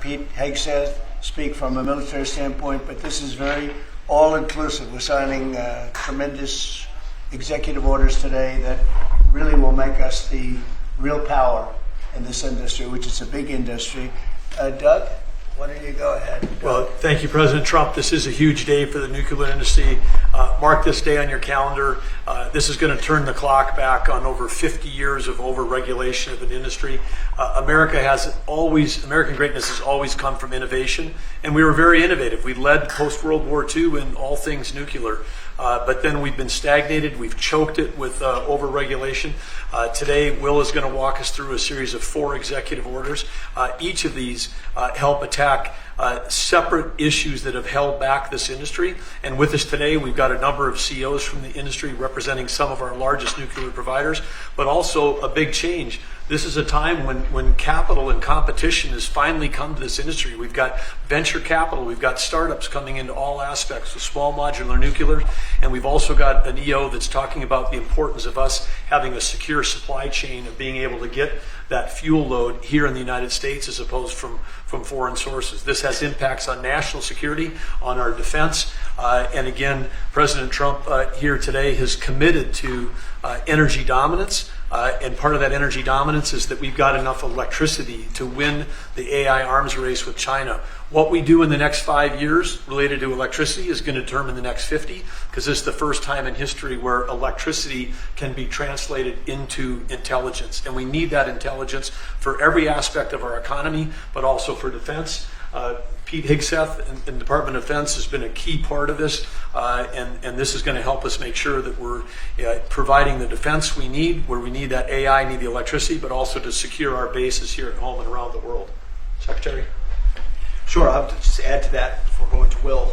Pete Hegseth speak from a military standpoint, but this is very all-inclusive. We're signing tremendous executive orders today that really will make us the real power in this industry, which is a big industry. Doug, why don't you go ahead? Well, thank you, President Trump. This is a huge day for the nuclear industry. Mark this day on your calendar. This is going to turn the clock back on over 50 years of over-regulation of an industry. American greatness has always come from innovation, and we were very innovative. We led post-World War II in all things nuclear. But then we've been stagnated. We've choked it with over-regulation. Today, Will is going to walk us through a series of 4 executive orders. Each of these help attack separate issues that have held back this industry. And with us today, we've got a number of CEOs from the industry representing some of our largest nuclear providers, but also a big change. This is a time when capital and competition has finally come to this industry. We've got venture capital, we've got startups coming into all aspects of small modular nuclear, and we've also got an EO that's talking about the importance of us having a secure supply chain of being able to get that fuel load here in the United States as opposed from foreign sources. This has impacts on national security, on our defense, and again, President Trump here today has committed to energy dominance. And part of that energy dominance is that we've got enough electricity to win the AI arms race with China. What we do in the next 5 years related to electricity is going to determine the next 50, because this is the first time in history where electricity can be translated into intelligence. And we need that intelligence for every aspect of our economy, but also for defense. Pete Hegseth in the Department of Defense has been a key part of this, and this is going to help us make sure that we're providing the defense we need, where we need that AI, need the electricity, but also to secure our bases here at home and around the world. Secretary? Sure, I'll just add to that before going to Will.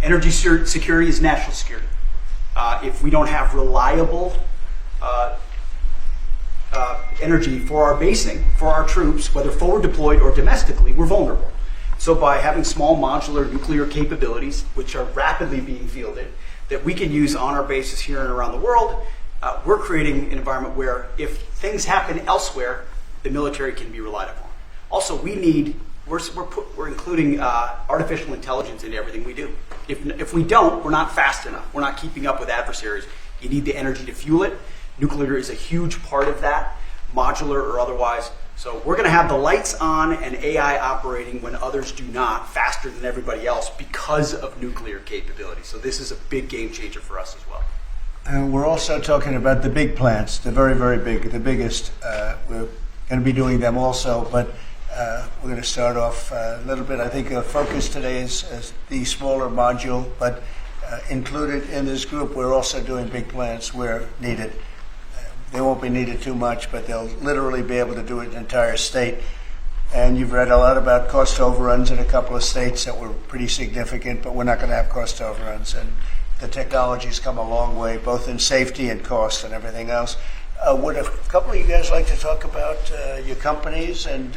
Energy security is national security. If we don't have reliable energy for our basing, for our troops, whether forward deployed or domestically, we're vulnerable. So by having small modular nuclear capabilities, which are rapidly being fielded, that we can use on our bases here and around the world, we're creating an environment where if things happen elsewhere, the military can be relied upon. Also, we're including artificial intelligence into everything we do. If we don't, we're not fast enough. We're not keeping up with adversaries. You need the energy to fuel it. Nuclear is a huge part of that, modular or otherwise. So we're going to have the lights on and AI operating when others do not, faster than everybody else because of nuclear capability. So this is a big game changer for us as well. And we're also talking about the big plants, the very, very big, the biggest. We're going to be doing them also, but we're going to start off a little bit. I think the focus today is the smaller module, but included in this group, we're also doing big plants where needed. They won't be needed too much, but they'll literally be able to do it in an entire state. And you've read a lot about cost overruns in a couple of states that were pretty significant, but we're not going to have cost overruns. And the technology's come a long way, both in safety and cost and everything else. Would a couple of you guys like to talk about your companies and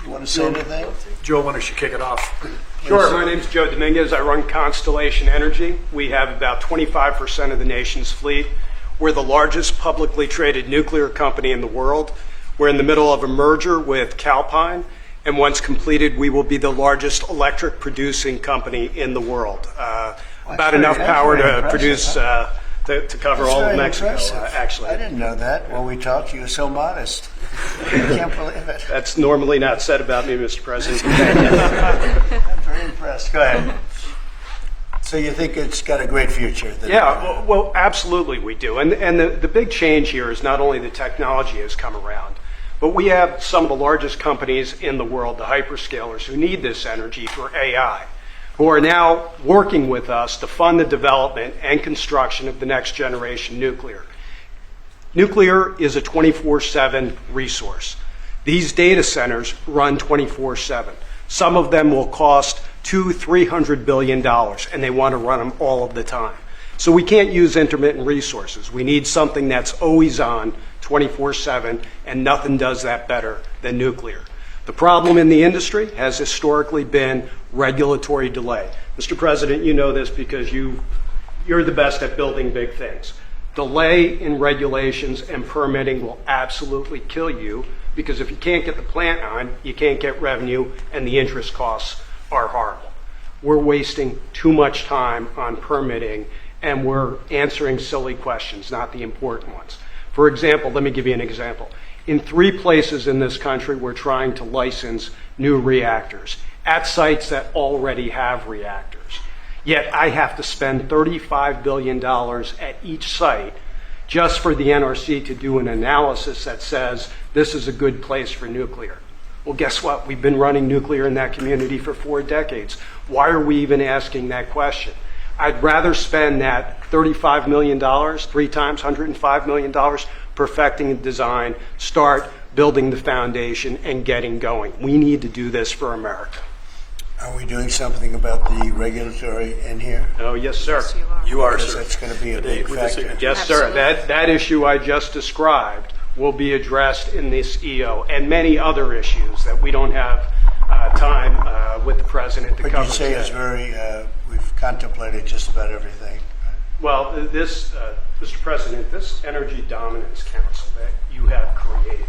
you want to say anything? Joe, why don't you kick it off? Sure. My name's Joe Dominguez. I run Constellation Energy. We have about 25% of the nation's fleet. We're the largest publicly traded nuclear company in the world. We're in the middle of a merger with Calpine, and once completed, we will be the largest electric producing company in the world. About enough power to produce, to cover all of Mexico, actually. I didn't know that. When we talked, you were so modest. I can't believe it. That's normally not said about me, Mr. President. I'm very impressed. Go ahead. So you think it's got a great future? Yeah, well, absolutely we do. And the big change here is not only the technology has come around, but we have some of the largest companies in the world, the hyperscalers, who need this energy for AI, who are now working with us to fund the development and construction of the next generation nuclear. Nuclear is a 24/7 resource. These data centers run 24/7. Some of them will cost $200–300 billion, and they want to run them all of the time. So we can't use intermittent resources. We need something that's always on, 24/7, and nothing does that better than nuclear. The problem in the industry has historically been regulatory delay. Mr. President, you know this because you're the best at building big things. Delay in regulations and permitting will absolutely kill you because if you can't get the plant on, you can't get revenue, and the interest costs are horrible. We're wasting too much time on permitting, and we're answering silly questions, not the important ones. For example, let me give you an example. In 3 places in this country, we're trying to license new reactors at sites that already have reactors. Yet I have to spend $35 billion at each site just for the NRC to do an analysis that says this is a good place for nuclear. Well, guess what? We've been running nuclear in that community for 4 decades. Why are we even asking that question? I'd rather spend that $35 million, 3 times $105 million, perfecting the design, start building the foundation, and getting going. We need to do this for America. Are we doing something about the regulatory in here? Oh, yes, sir. Yes, you are. You are, Because sir. that's going to be a big With the factor. signature. Yes, sir. Absolutely. That issue I just described will be addressed in this EO, and many other issues that we don't have time with the president to But cover. you say it's today. very, we've contemplated just about everything. Well, this, Mr. President, this Energy Dominance Council that you have created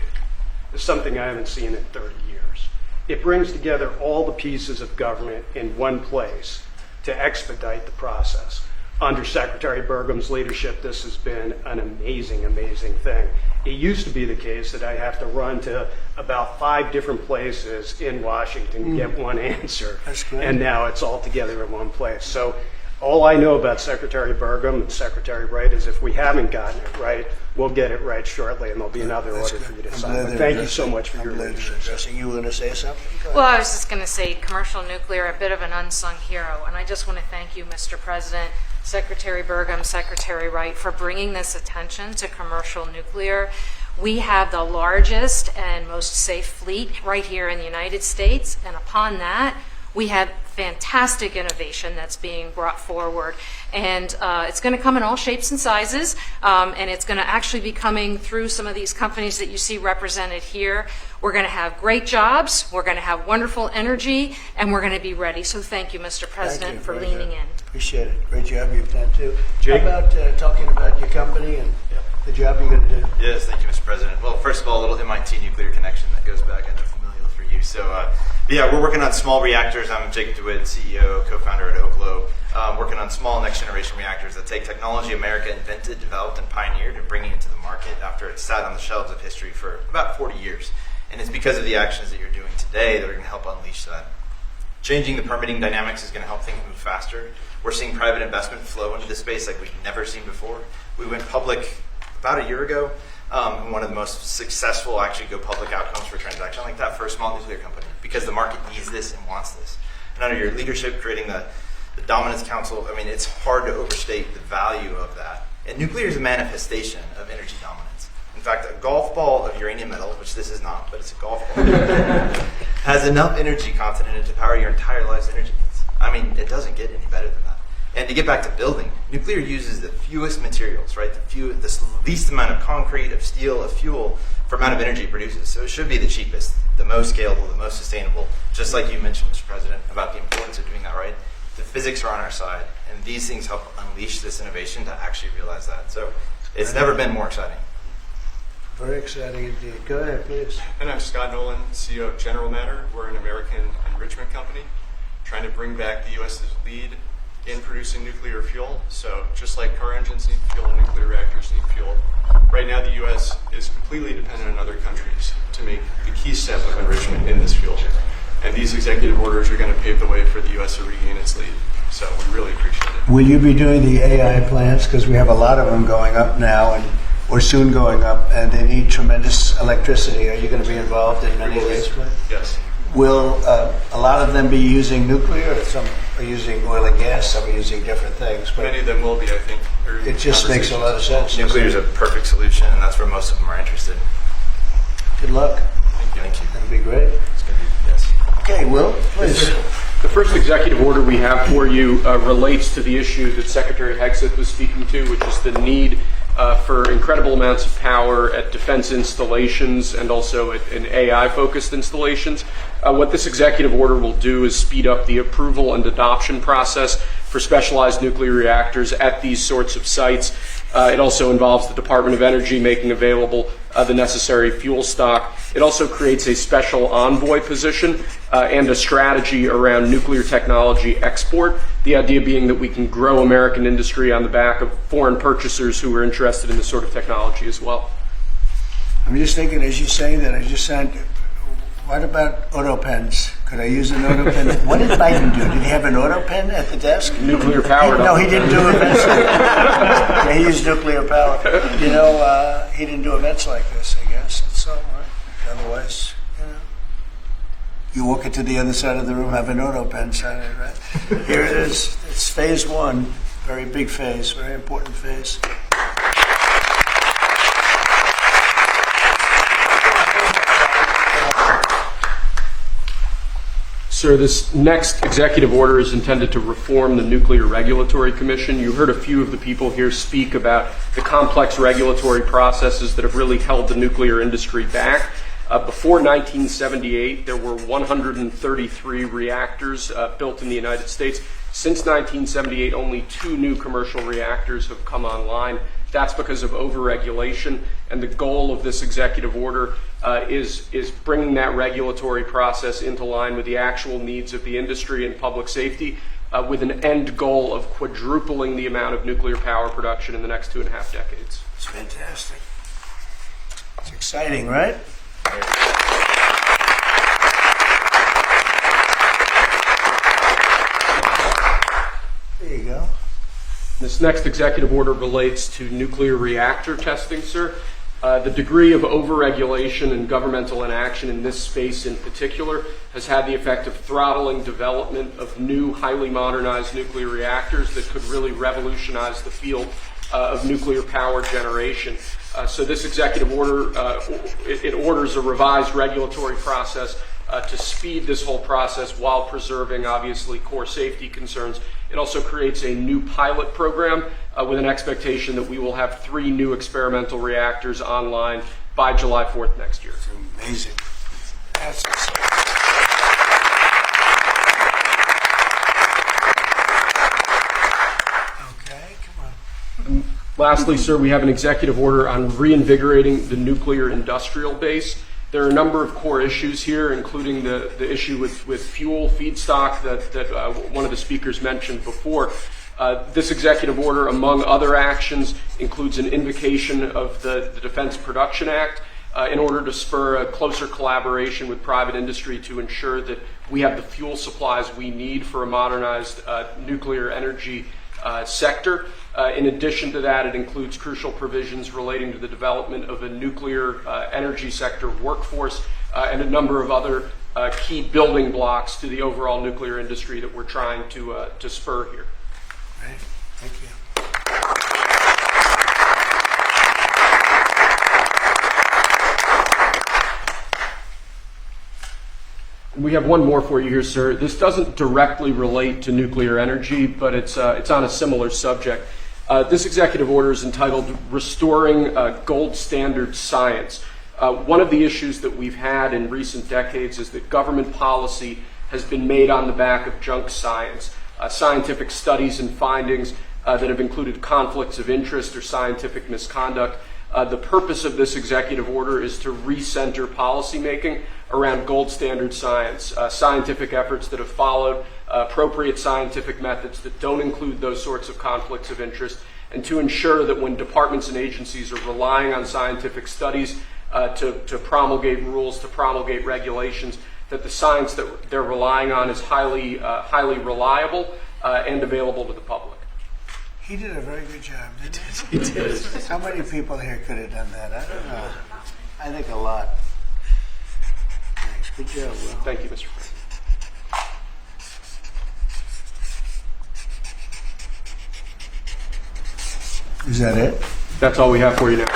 is something I haven't seen in 30 years. It brings together all the pieces of government in one place to expedite the process. Under Secretary Burgum's leadership, this has been an amazing, amazing thing. It used to be the case that I have to run to about 5 different places in Washington to get one answer. That's great. And now it's all together in one place. So all I know about Secretary Burgum and Secretary Wright is if we haven't gotten it right, we'll get it right shortly, and there'll be another That's order good. for you to I'm sign. glad But they're thank you addressing- so much for your I'm glad they're leadership. addressing. You were going to say something? Go ahead. Well, I was just going to say commercial nuclear, a bit of an unsung hero. And I just want to thank you, Mr. President, Secretary Burgum, Secretary Wright, for bringing this attention to commercial nuclear. We have the largest and most safe fleet right here in the United States. And upon that, we have fantastic innovation that's being brought forward. And it's going to come in all shapes and sizes. And it's going to actually be coming through some of these companies that you see represented here. We're going to have great jobs. We're going to have wonderful energy. And we're going to be ready. So thank you, Mr. President, you. for Very leaning good. in. Appreciate it. Great job you've done, too. Jake? How about talking about your company and the job you're going to do? Yes, thank you, Mr. President. Well, first of all, a little MIT nuclear connection that goes back, I know, familial for you. So, yeah, we're working on small reactors. I'm Jacob DeWitt, CEO, co-founder at Oklo. Working on small next-generation reactors that take technology America invented, developed, and pioneered and bringing it to the market after it sat on the shelves of history for about 40 years. And it's because of the actions that you're doing today that are going to help unleash that. Changing the permitting dynamics is going to help things move faster. We're seeing private investment flow into this space like we've never seen before. We went public about a year ago, and one of the most successful actually go public outcomes for a transaction like that for a small nuclear company, because the market needs this and wants this. And under your leadership, creating the Dominance Council, I mean, it's hard to overstate the value of that. And nuclear is a manifestation of energy dominance. In fact, a golf ball of uranium metal, which this is not, but it's a golf ball, has enough energy content in it to power your entire life's energy needs. I mean, it doesn't get any better than that. And to get back to building, nuclear uses the fewest materials, right? The least amount of concrete, of steel, of fuel for amount of energy it produces. So it should be the cheapest, the most scalable, the most sustainable, just like you mentioned, Mr. President, about the importance of doing that right. The physics are on our side, and these things help unleash this innovation to actually realize that. So it's never been more exciting. Very exciting indeed. Go ahead, please. And I'm Scott Nolan, CEO of General Matter. We're an American enrichment company trying to bring back the U.S.'s lead in producing nuclear fuel. So just like car engines need fuel, nuclear reactors need fuel. Right now, the U.S. is completely dependent on other countries to make the key step of enrichment in this fuel. And these executive orders are going to pave the way for the U.S. to regain its lead. So we really appreciate it. Will you be doing the AI plants? Because we have a lot of them going up now, and or soon going up, and they need tremendous electricity. Are you going to be involved in many of these plants? Yes. Will a lot of them be using nuclear, or some are using oil and gas, some are using different things? But Many of them will be, I think. it just makes a lot of sense. Nuclear is a perfect solution, and that's where most of them are interested. Good luck. Thank you. That'll be great. It's going to be, yes. Okay, Will, please. The first executive order we have for you relates to the issue that Secretary Hegseth was speaking to, which is the need for incredible amounts of power at defense installations and also in AI-focused installations. What this executive order will do is speed up the approval and adoption process for specialized nuclear reactors at these sorts of sites. It also involves the Department of Energy making available the necessary fuel stock. It also creates a special envoy position and a strategy around nuclear technology export, the idea being that we can grow American industry on the back of foreign purchasers who are interested in this sort of technology as well. I'm just thinking, as you say that, I just said, what about auto pens? Could I use an auto pen? What did Biden do? Did he have an auto pen at the desk? Nuclear powered. No, he didn't do events. Yeah, he used nuclear power. You know, he didn't do events like this, I guess. It's all right. Otherwise, you know, you walk into the other side of the room, have an auto pen sign it, right? Here it is. It's phase one. Very big phase, very important phase. Sir, this next executive order is intended to reform the Nuclear Regulatory Commission. You heard a few of the people here speak about the complex regulatory processes that have really held the nuclear industry back. Before 1978, there were 133 reactors built in the United States. Since 1978, only 2 new commercial reactors have come online. That's because of overregulation, and the goal of this executive order is bringing that regulatory process into line with the actual needs of the industry and public safety, with an end goal of quadrupling the amount of nuclear power production in the next 2.5 decades. It's fantastic. It's exciting, right? There you go. This next executive order relates to nuclear reactor testing, sir. The degree of overregulation and governmental inaction in this space in particular has had the effect of throttling development of new, highly modernized nuclear reactors that could really revolutionize the field of nuclear power generation. So this executive order, it orders a revised regulatory process to speed this whole process while preserving, obviously, core safety concerns. It also creates a new pilot program with an expectation that we will have 3 new experimental reactors online by July 4th next year. It's amazing. That's exciting. Okay, come on. Lastly, sir, we have an executive order on reinvigorating the nuclear industrial base. There are a number of core issues here, including the issue with fuel feedstock that one of the speakers mentioned before. This executive order, among other actions, includes an invocation of the Defense Production Act in order to spur a closer collaboration with private industry to ensure that we have the fuel supplies we need for a modernized nuclear energy sector. In addition to that, it includes crucial provisions relating to the development of a nuclear energy sector workforce and a number of other key building blocks to the overall nuclear industry that we're trying to spur here. Right. Thank you. We have one more for you here, sir. This doesn't directly relate to nuclear energy, but it's on a similar subject. This executive order is entitled Restoring Gold Standard Science. One of the issues that we've had in recent decades is that government policy has been made on the back of junk science, scientific studies and findings that have included conflicts of interest or scientific misconduct. The purpose of this executive order is to recenter policymaking around gold standard science, scientific efforts that have followed appropriate scientific methods that don't include those sorts of conflicts of interest, and to ensure that when departments and agencies are relying on scientific studies to promulgate rules, to promulgate regulations, that the science that they're relying on is highly reliable and available to the public. He did a very good job, didn't he? He did. How many people here could have done that? I don't know. I think a lot. Thanks. Good job, Will. Thank you, Mr. President. Is that it? That's all we have for you now.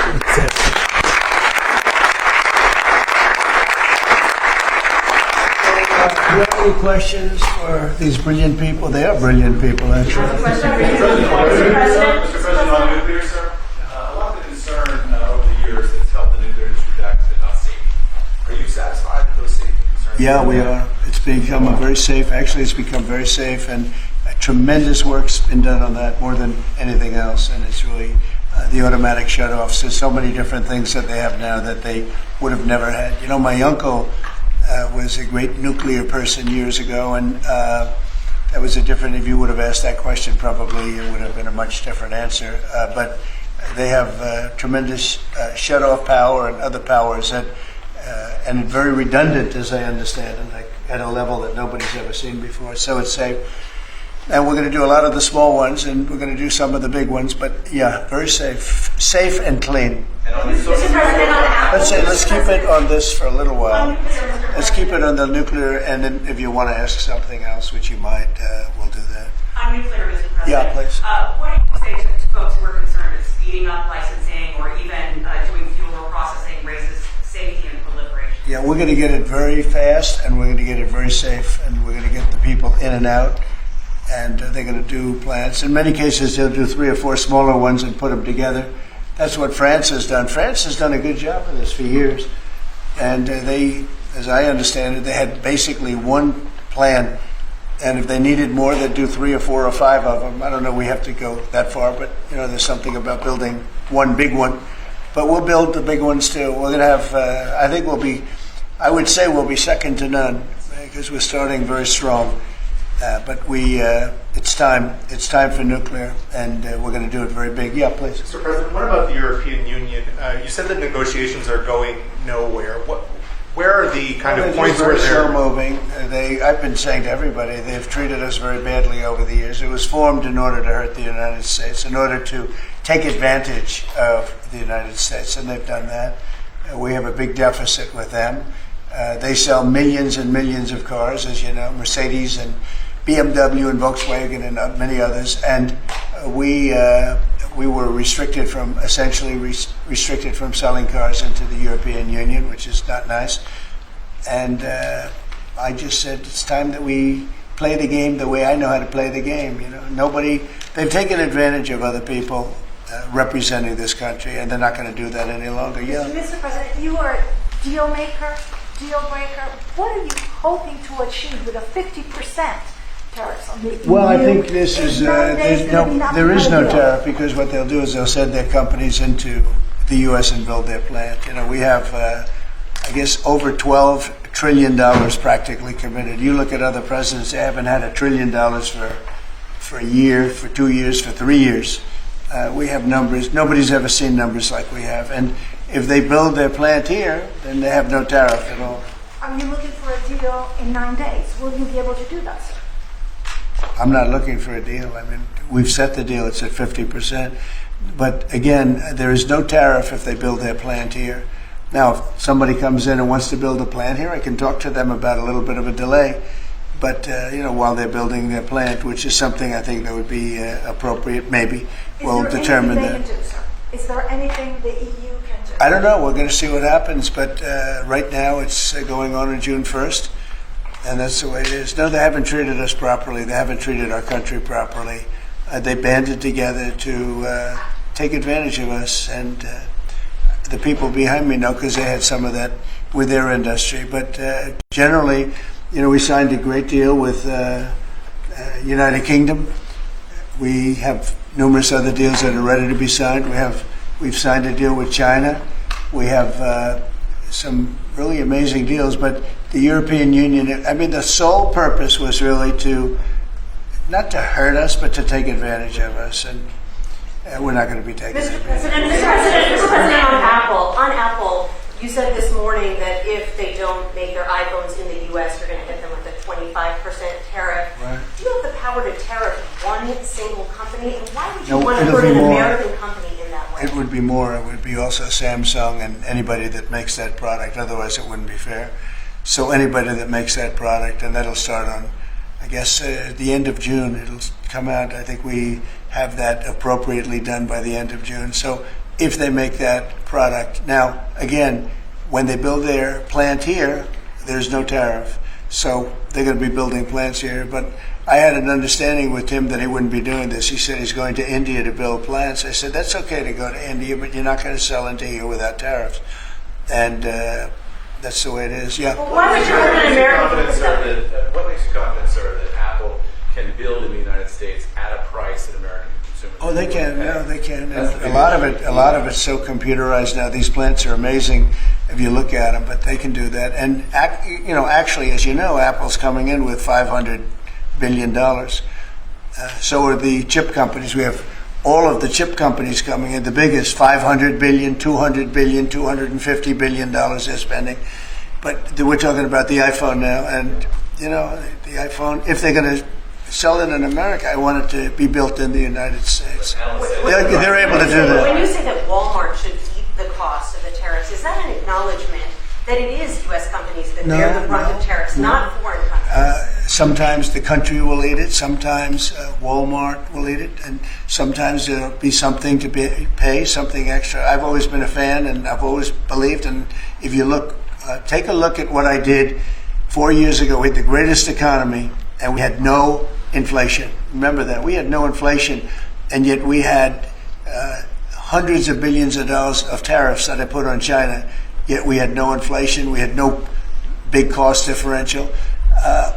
Do you have any questions for these brilliant people? They are brilliant people, actually. Mr. President, on nuclear, sir, a lot of the concern over the years that's helped the nuclear industry back has been about safety. Are you satisfied with those safety concerns? Yeah, we are. It's become very safe. Actually, it's become very safe, and tremendous work's been done on that, more than anything else, and it's really the automatic shutoffs. There's so many different things that they have now that they would have never had. You know, my uncle was a great nuclear person years ago, and that was a different, if you would have asked that question, probably it would have been a much different answer. But they have tremendous shutoff power and other powers that, and very redundant, as I understand it, like at a level that nobody's ever seen before. So it's safe. And we're going to do a lot of the small ones, and we're going to do some of the big ones. But yeah, very safe and clean. Let's keep it on this for a little while. Let's keep it on the nuclear, and then if you want to ask something else, which you might, we'll do that. On nuclear, Mr. President. Yeah, please. What do you say to folks who are concerned that speeding up licensing or even doing fuel processing raises safety and proliferation? Yeah, we're going to get it very fast, and we're going to get it very safe, and we're going to get the people in and out. And they're going to do plants. In many cases, they'll do 3 or 4 smaller ones and put them together. That's what France has done. France has done a good job of this for years. And they, as I understand it, they had basically one plan. And if they needed more, they'd do 3 or 4 or 5 of them. I don't know we have to go that far, but you know, there's something about building one big one. But we'll build the big ones too. We're going to have, I think I would say we'll be second to none because we're starting very strong. But it's time. It's time for nuclear, and we're going to do it very big. Yeah, please. Mr. President, what about the European Union? You said that negotiations are going nowhere. Where are the kind of points where they're slow moving? I've been saying to everybody, they've treated us very badly over the years. It was formed in order to hurt the United States, in order to take advantage of the United States, and they've done that. We have a big deficit with them. They sell millions and millions of cars, as you know, Mercedes and BMW and Volkswagen and many others, and we were restricted from selling cars into the European Union, which is not nice. And I just said it's time that we play the game the way I know how to play the game. You know, they've taken advantage of other people representing this country, and they're not going to do that any longer. Yeah. Mr. President, you are a deal maker, deal breaker. What are you hoping to achieve with a 50%? Well, I think this is there is no tariff, because what they'll do is they'll send their companies into the U.S. and build their plant. You know, we have, I guess, over $12 trillion practically committed. You look at other presidents; they haven't had $1 trillion for a year, for 2 years, for 3 years. We have numbers. Nobody's ever seen numbers like we have. And if they build their plant here, then they have no tariff at all. Are you looking for a deal in 9 days? Will you be able to do that, sir? I'm not looking for a deal. I mean, we've set the deal. It's at 50%. But again, there is no tariff if they build their plant here. Now, if somebody comes in and wants to build a plant here, I can talk to them about a little bit of a delay. But, while they're building their plant, which is something I think that would be appropriate, maybe, we'll determine that. Is there anything the EU can do? I don't know. We're going to see what happens. But right now, it's going on June 1st. And that's the way it is. No, they haven't treated us properly. They haven't treated our country properly. They banded together to take advantage of us. And the people behind me know, because they had some of that with their industry. But generally, we signed a great deal with United Kingdom. We have numerous other deals that are ready to be signed. We've signed a deal with China. We have some really amazing deals, but the European Union, I mean, the sole purpose was really not to hurt us, but to take advantage of us, and we're not going to be taking advantage. Mr. President, on Apple, you said this morning that if they don't make their iPhones in the U.S., you're going to hit them with a 25% tariff. Right. Do you have the power to tariff one single company, and why would you want to hurt an American company in that way? It would be more. It would be also Samsung and anybody that makes that product. Otherwise, it wouldn't be fair. So anybody that makes that product, and that'll start on, I guess, at the end of June. It'll come out. I think we have that appropriately done by the end of June. So if they make that product. Now, again, when they build their plant here, there's no tariff. So they're going to be building plants here. But I had an understanding with him that he wouldn't be doing this. He said he's going to India to build plants. I said, that's okay to go to India, but you're not going to sell into here without tariffs. And that's the way it is. Yeah. Well, why would you hurt an American company? What makes you confident, sir, that Apple can build in the United States at a price that American consumers? Oh, Oh, they can. No, they can. And a lot of it's so computerized now. These plants are amazing if you look at them, but they can do that. And actually, as you know, Apple's coming in with $500 billion. So are the chip companies. We have all of the chip companies coming in. The biggest, $500 billion, $200 billion, $250 billion they're spending. But we're talking about the iPhone now, and the iPhone. If they're going to sell it in America, I want it to be built in the United States. They're able to do that. When you say that Walmart should eat the cost of the tariffs, is that an acknowledgement that it is U.S. companies that bear the brunt of tariffs, not foreign countries? Sometimes the country will eat it, sometimes Walmart will eat it, and sometimes there'll be something to pay, something extra. I've always been a fan, and I've always believed, and if you look, take a look at what I did 4 years ago. We had the greatest economy, and we had no inflation. Remember that. We had no inflation, and yet we had hundreds of billions of dollars of tariffs that I put on China, yet we had no inflation. We had no big cost differential.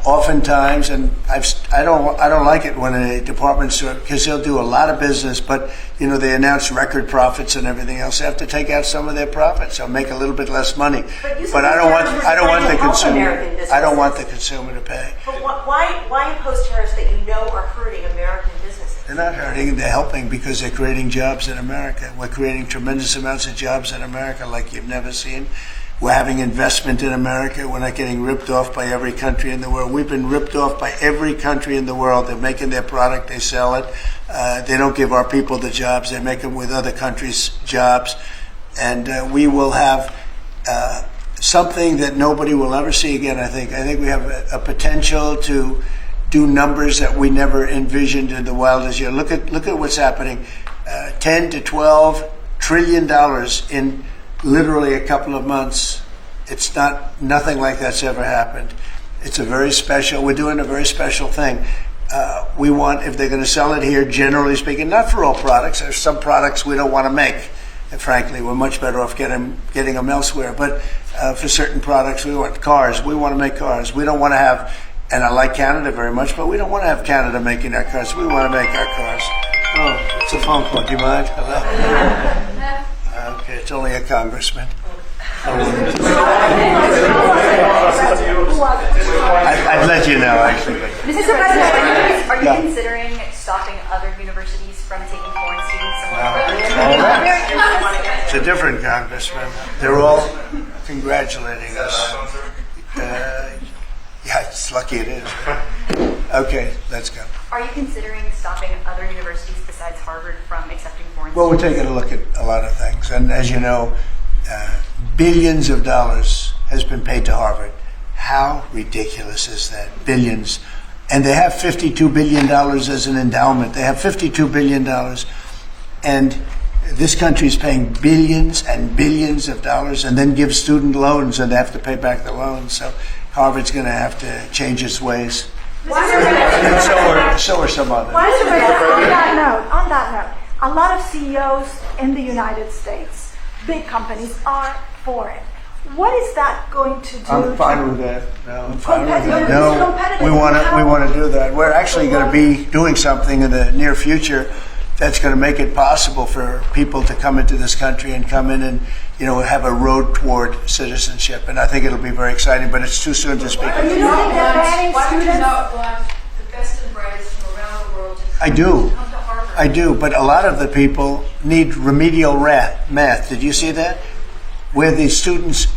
Oftentimes, and I don't like it when a department store, because they'll do a lot of business, but they announce record profits and everything else. They have to take out some of their profits. They'll make a little bit less money. But I don't want the consumer. I don't want the consumer to pay. But why impose tariffs that you know are hurting American businesses? They're not hurting. They're helping because they're creating jobs in America. We're creating tremendous amounts of jobs in America like you've never seen. We're having investment in America. We're not getting ripped off by every country in the world. We've been ripped off by every country in the world. They're making their product. They sell it. They don't give our people the jobs. They make them with other countries' jobs. And we will have something that nobody will ever see again, I think. I think we have a potential to do numbers that we never envisioned in the wildest year. Look at what's happening. 10 to 12 trillion dollars in literally a couple of months. It's nothing like that's ever happened. It's we're doing a very special thing. We want, if they're going to sell it here, generally speaking, not for all products. There's some products we don't want to make. And frankly, we're much better off getting them elsewhere. But for certain products, we want cars. We want to make cars. We don't want to have, and I like Canada very much, but we don't want to have Canada making our cars. We want to make our cars. Oh, it's a phone call. Do you mind? Hello? Okay, it's only a congressman. I'd let you know, actually. Mr. President, are you considering stopping other universities from taking foreign students? It's a different congressman. They're all congratulating us. Yeah, it's lucky it is. Okay, let's go. Are you considering stopping other universities besides Harvard from accepting foreign students? Well, we're taking a look at a lot of things. And as you know, billions of dollars has been paid to Harvard. How ridiculous is that? Billions. And they have $52 billion as an endowment. They have $52 billion. And this country is paying billions and billions of dollars and then gives student loans, and they have to pay back the loans. So Harvard's going to have to change its ways. And so are some others. On that note, a lot of CEOs in the United States, big companies, are foreign. What is that going to do? I'm fine with that. No, I'm fine with that. No, we want to do that. We're actually going to be doing something in the near future that's going to make it possible for people to come into this country and come in and have a road toward citizenship. And I think it'll be very exciting, but it's too soon to speak. You don't think that banning students? The best and brightest from around the world to I do. come to Harvard. I do, but a lot of the people need remedial math. Did you see that? Where the students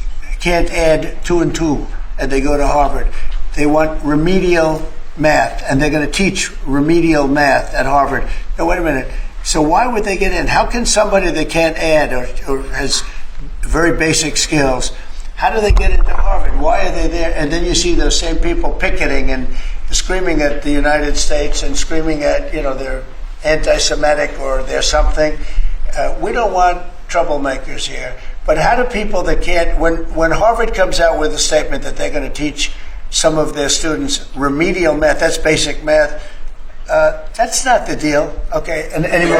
can't add 2 and 2 and they go to Harvard. They want remedial math, and they're going to teach remedial math at Harvard. Now, wait a minute. So why would they get in? How can somebody that can't add or has very basic skills, how do they get into Harvard? Why are they there? And then you see those same people picketing and screaming at the United States and screaming at, they're anti-Semitic or they're something. We don't want troublemakers here. But how do people that can't, when Harvard comes out with a statement that they're going to teach some of their students remedial math, that's basic math, that's not the deal. Okay, and anymore?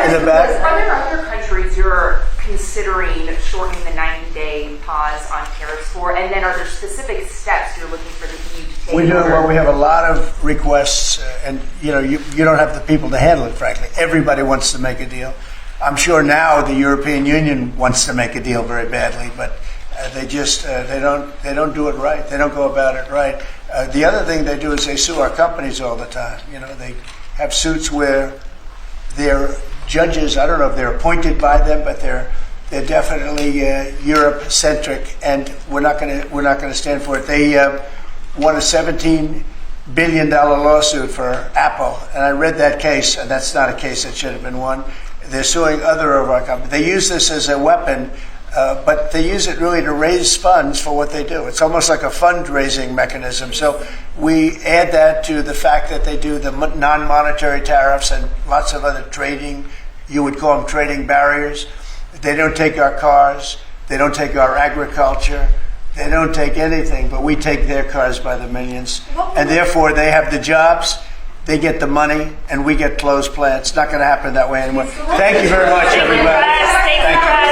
In the back? Are there other countries you're considering shortening the 90-day pause on tariffs for? And then are there specific steps you're looking for the EU to take executive We do. order. Well, we have a lot of requests, and you don't have the people to handle it. Frankly, everybody wants to make a deal. I'm sure now the European Union wants to make a deal very badly, but they just they don't do it right. They don't go about it right. The other thing they do is they sue our companies all the time. They have suits where their judges, I don't know if they're appointed by them, but they're definitely Europe-centric, and we're not going to stand for it. They won a $17 billion lawsuit for Apple, and I read that case, and that's not a case that should have been won. They're suing other of our companies. They use this as a weapon, but they use it really to raise funds for what they do. It's almost like a fundraising mechanism. So we add that to the fact that they do the non-monetary tariffs and lots of other trading, you would call them trading barriers. They don't take our cars. They don't take our agriculture. They don't take anything, but we take their cars by the millions. And therefore, they have the jobs, they get the money, and we get closed plants. It's not going to happen that way anymore. Thank you very much, everybody. Thank you.